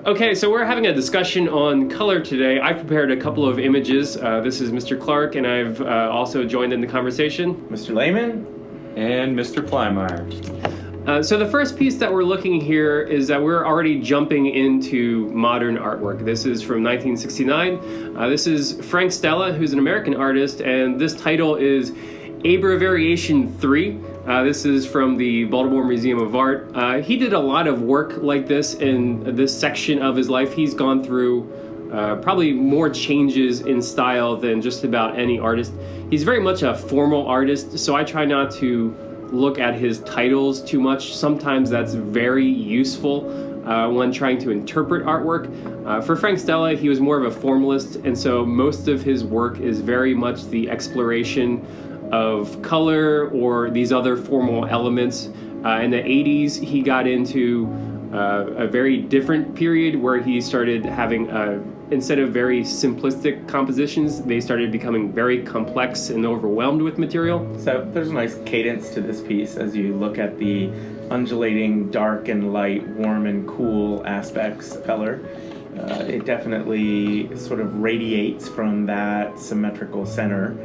Okay, so we're having a discussion on color today. I prepared a couple of images. This is Mr. Clark, and I've also joined in the conversation. Mr. Lehman? And Mr. Plymire. So the first piece that we're looking here is that we're already jumping into modern artwork. This is from 1969. This is Frank Stella, who's an American artist, and this title is Abreviation 3. This is from the Baltimore Museum of Art. He did a lot of work like this in this section of his life. He's gone through probably more changes in style than just about any artist. He's very much a formal artist, so I try not to look at his titles too much. Sometimes that's very useful when trying to interpret artwork. For Frank Stella, he was more of a formalist, and so most of his work is very much the exploration of color or these other formal elements. In the 80s, he got into a very different period where he started having, instead of very simplistic compositions, they started becoming very complex and overwhelmed with material. So there's a nice cadence to this piece as you look at the undulating dark and light, warm and cool aspects of color. It definitely sort of radiates from that symmetrical center,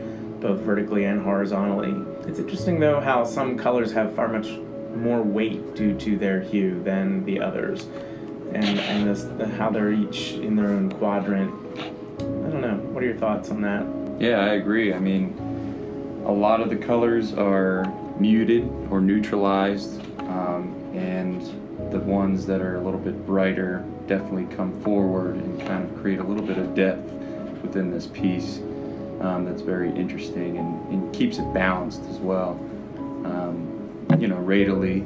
both vertically and horizontally. It's interesting, though, how some colors have far much more weight due to their hue than the others, and how they're each in their own quadrant. I don't know. What are your thoughts on that? Yeah, I agree. I mean, a lot of the colors are muted or neutralized, and the ones that are a little bit brighter definitely come forward and kind of create a little bit of depth within this piece. That's very interesting and keeps it balanced as well.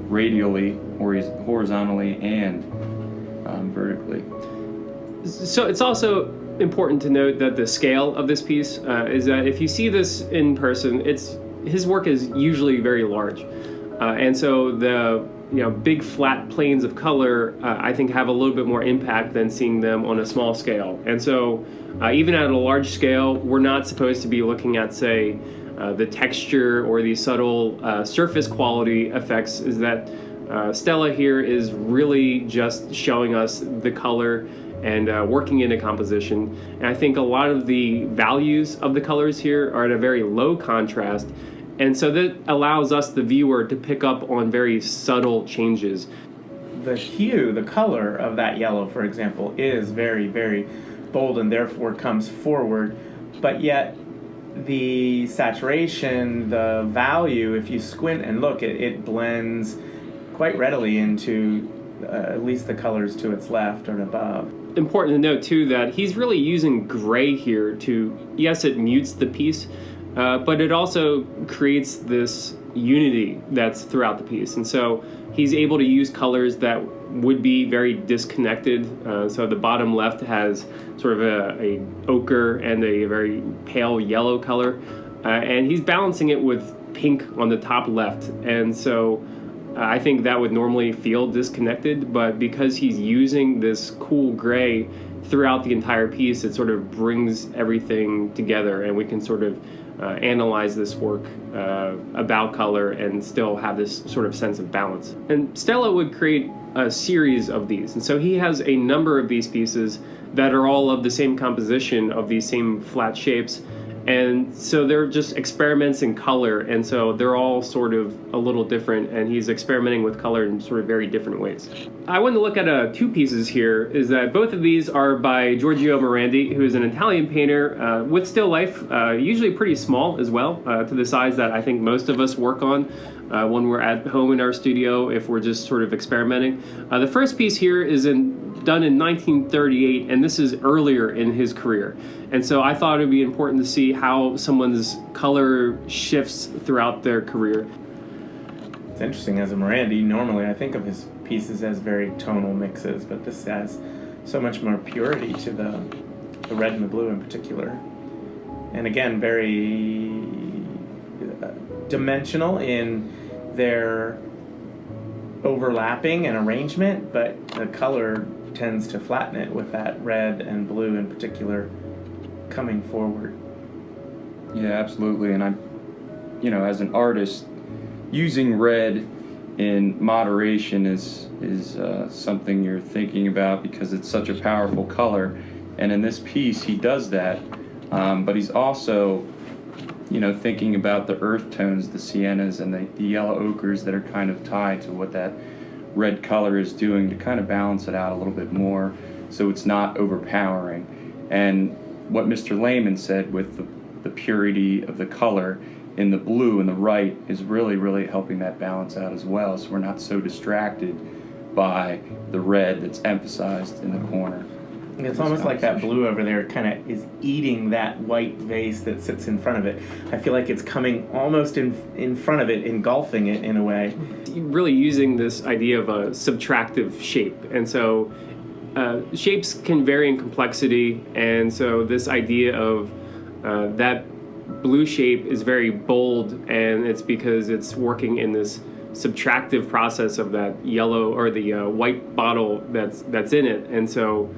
Radially, horizontally, and vertically. So it's also important to note that the scale of this piece is that if you see this in person, his work is usually very large, and so the big flat planes of color I think have a little bit more impact than seeing them on a small scale. And so even at a large scale, we're not supposed to be looking at, say, the texture or the subtle surface quality effects. Is that Stella here is really just showing us the color and working in a composition. And I think a lot of the values of the colors here are at a very low contrast, and so that allows us, the viewer, to pick up on very subtle changes. The hue, the color of that yellow, for example, is very, very bold and therefore comes forward, but yet the saturation, the value, if you squint and look, it blends quite readily into at least the colors to its left or above. Important to note too that he's really using gray here to, yes, it mutes the piece, but it also creates this unity that's throughout the piece. And so he's able to use colors that would be very disconnected. So the bottom left has sort of a ochre and a very pale yellow color, and he's balancing it with pink on the top left. And so I think that would normally feel disconnected, but because he's using this cool gray throughout the entire piece, it sort of brings everything together, and we can sort of analyze this work about color and still have this sort of sense of balance. And Stella would create a series of these, and so he has a number of these pieces that are all of the same composition, of these same flat shapes, and so they're just experiments in color, and so they're all sort of a little different, and he's experimenting with color in sort of very different ways. I wanted to look at two pieces here. Is that both of these are by Giorgio Morandi, who is an Italian painter with still life, usually pretty small as well, to the size that I think most of us work on when we're at home in our studio, if we're just sort of experimenting. The first piece here is done in 1938, and this is earlier in his career. And so I thought it would be important to see how someone's color shifts throughout their career. It's interesting, as a Morandi, normally I think of his pieces as very tonal mixes, but this has so much more purity to the red and the blue in particular. And again, very dimensional in their overlapping and arrangement, but the color tends to flatten it with that red and blue in particular coming forward. Yeah, absolutely. And I'm, as an artist, using red in moderation is something you're thinking about because it's such a powerful color. And in this piece, he does that, but he's also, thinking about the earth tones, the siennas and the yellow ochres that are kind of tied to what that red color is doing to kind of balance it out a little bit more so it's not overpowering. And what Mr. Lehman said with the purity of the color in the blue and the right is really, really helping that balance out as well, so we're not so distracted by the red that's emphasized in the corner. It's almost like that blue over there kind of is eating that white vase that sits in front of it. I feel like it's coming almost in front of it, engulfing it in a way. Really using this idea of a subtractive shape. And so shapes can vary in complexity. And so this idea of that blue shape is very bold, and it's because it's working in this subtractive process of that yellow or the white bottle that's in it. And so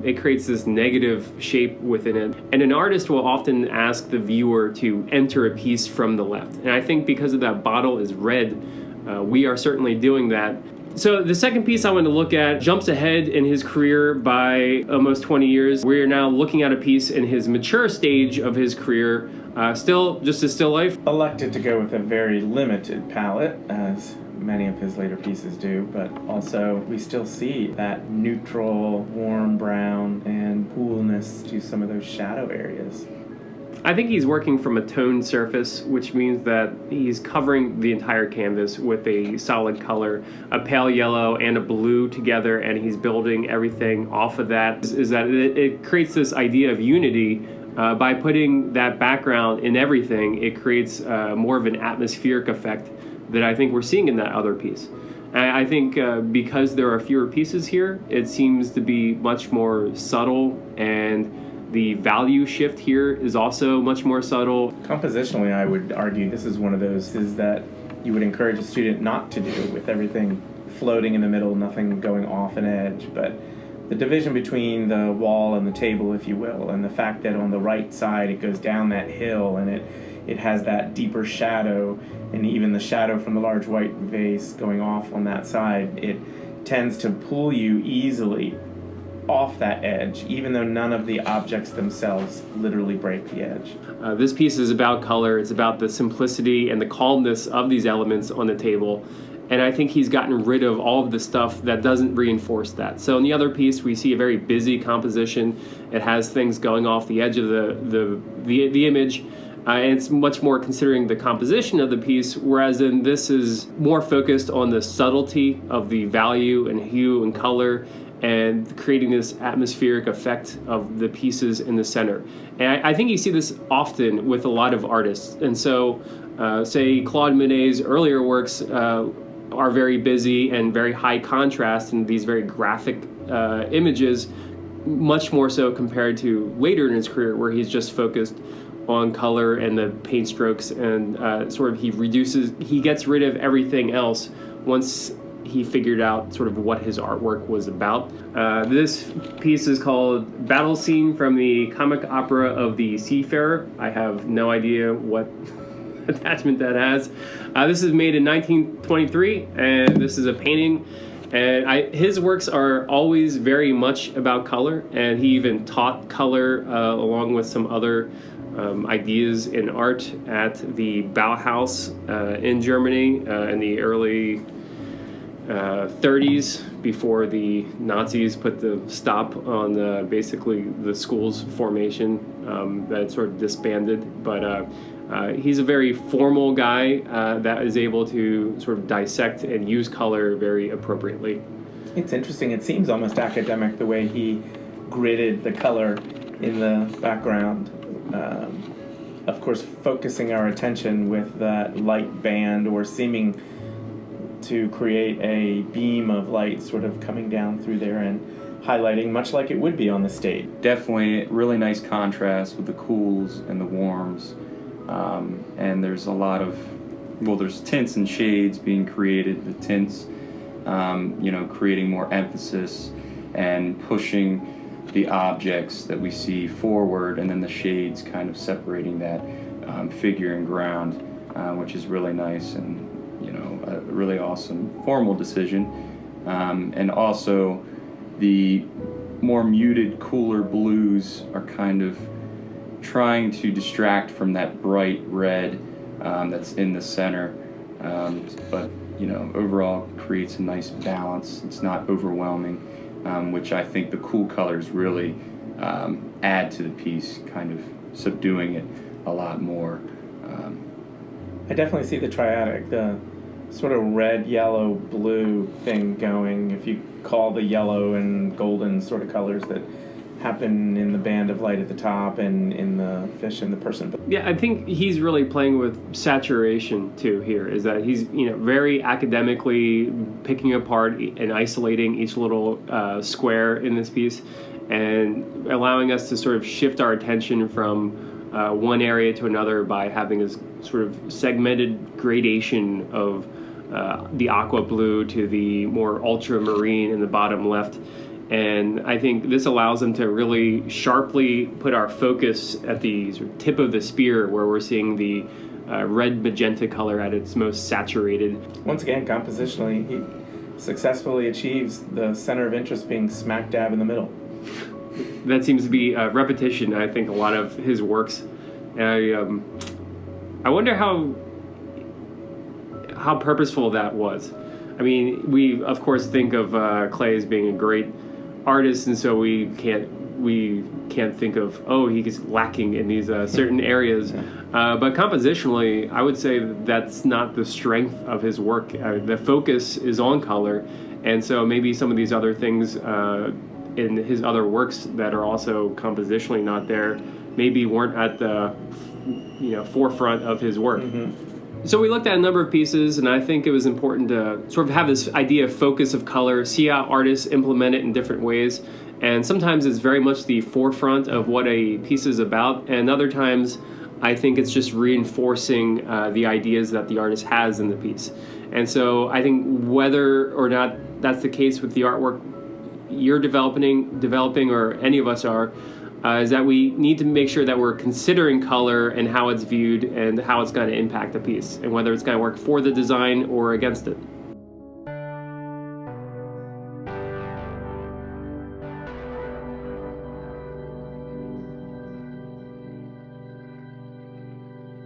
it creates this negative shape within it. And an artist will often ask the viewer to enter a piece from the left. And I think because of that bottle is red, we are certainly doing that. So the second piece I want to look at jumps ahead in his career by almost 20 years. We are now looking at a piece in his mature stage of his career, still just a still life. Elected to go with a very limited palette, as many of his later pieces do, but also we still see that neutral, warm brown and coolness to some of those shadow areas. I think he's working from a toned surface, which means that he's covering the entire canvas with a solid color, a pale yellow and a blue together, and he's building everything off of that. Is that it creates this idea of unity. By putting that background in everything, it creates more of an atmospheric effect that I think we're seeing in that other piece. I think because there are fewer pieces here, it seems to be much more subtle, and the value shift here is also much more subtle. Compositionally, I would argue this is one of those is that you would encourage a student not to do, with everything floating in the middle, nothing going off an edge. But the division between the wall and the table, if you will, and the fact that on the right side it goes down that hill and it has that deeper shadow, and even the shadow from the large white vase going off on that side, it tends to pull you easily off that edge, even though none of the objects themselves literally break the edge. This piece is about color. It's about the simplicity and the calmness of these elements on the table. And I think he's gotten rid of all of the stuff that doesn't reinforce that. So in the other piece, we see a very busy composition. It has things going off the edge of the image. And it's much more considering the composition of the piece, whereas in this is more focused on the subtlety of the value and hue and color, and creating this atmospheric effect of the pieces in the center. And I think you see this often with a lot of artists. And so, say Claude Monet's earlier works are very busy and very high contrast and these very graphic images, much more so compared to later in his career where he's just focused on color and the paint strokes, and he gets rid of everything else once he figured out sort of what his artwork was about. This piece is called Battle Scene from the comic opera of the Seafarer. I have no idea what attachment that has. This is made in 1923, and this is a painting. And his works are always very much about color, and he even taught color along with some other ideas in art at the Bauhaus in Germany in the early 30s, before the Nazis put the stop on basically the school's formation that sort of disbanded. But he's a very formal guy that is able to sort of dissect and use color very appropriately. It's interesting. It seems almost academic the way he gridded the color in the background. Of course, focusing our attention with that light band, or seeming to create a beam of light sort of coming down through there and highlighting, much like it would be on the stage. Definitely really nice contrast with the cools and the warms. And there's a lot of, there's tints and shades being created. The tints, creating more emphasis and pushing the objects that we see forward, and then the shades kind of separating that figure and ground, which is really nice. And a really awesome formal decision. And also the more muted, cooler blues are kind of trying to distract from that bright red that's in the center. But overall creates a nice balance. It's not overwhelming, which I think the cool colors really add to the piece, kind of subduing it a lot more. I definitely see the triadic, the sort of red, yellow, blue thing going, if you call the yellow and golden sort of colors that happen in the band of light at the top and in the fish and the person. Yeah, I think he's really playing with saturation too here, is that he's very academically picking apart and isolating each little square in this piece and allowing us to sort of shift our attention from one area to another by having this sort of segmented gradation of the aqua blue to the more ultramarine in the bottom left. And I think this allows them to really sharply put our focus at the sort of tip of the spear, where we're seeing the red magenta color at its most saturated. Once again, compositionally, he successfully achieves the center of interest being smack dab in the middle. That seems to be a repetition, I think, a lot of his works. I wonder how purposeful that was. I mean, we of course think of Klee as being a great artist, and so we can't think of he's lacking in these certain areas. But compositionally, I would say that's not the strength of his work. The focus is on color, and so maybe some of these other things in his other works that are also compositionally not there maybe weren't at the forefront of his work. So we looked at a number of pieces, and I think it was important to sort of have this idea of focus of color, see how artists implement it in different ways. And sometimes it's very much the forefront of what a piece is about, and other times I think it's just reinforcing the ideas that the artist has in the piece. And so I think whether or not that's the case with the artwork you're developing, or any of us are, is that we need to make sure that we're considering color and how it's viewed and how it's going to impact the piece, and whether it's going to work for the design or against it.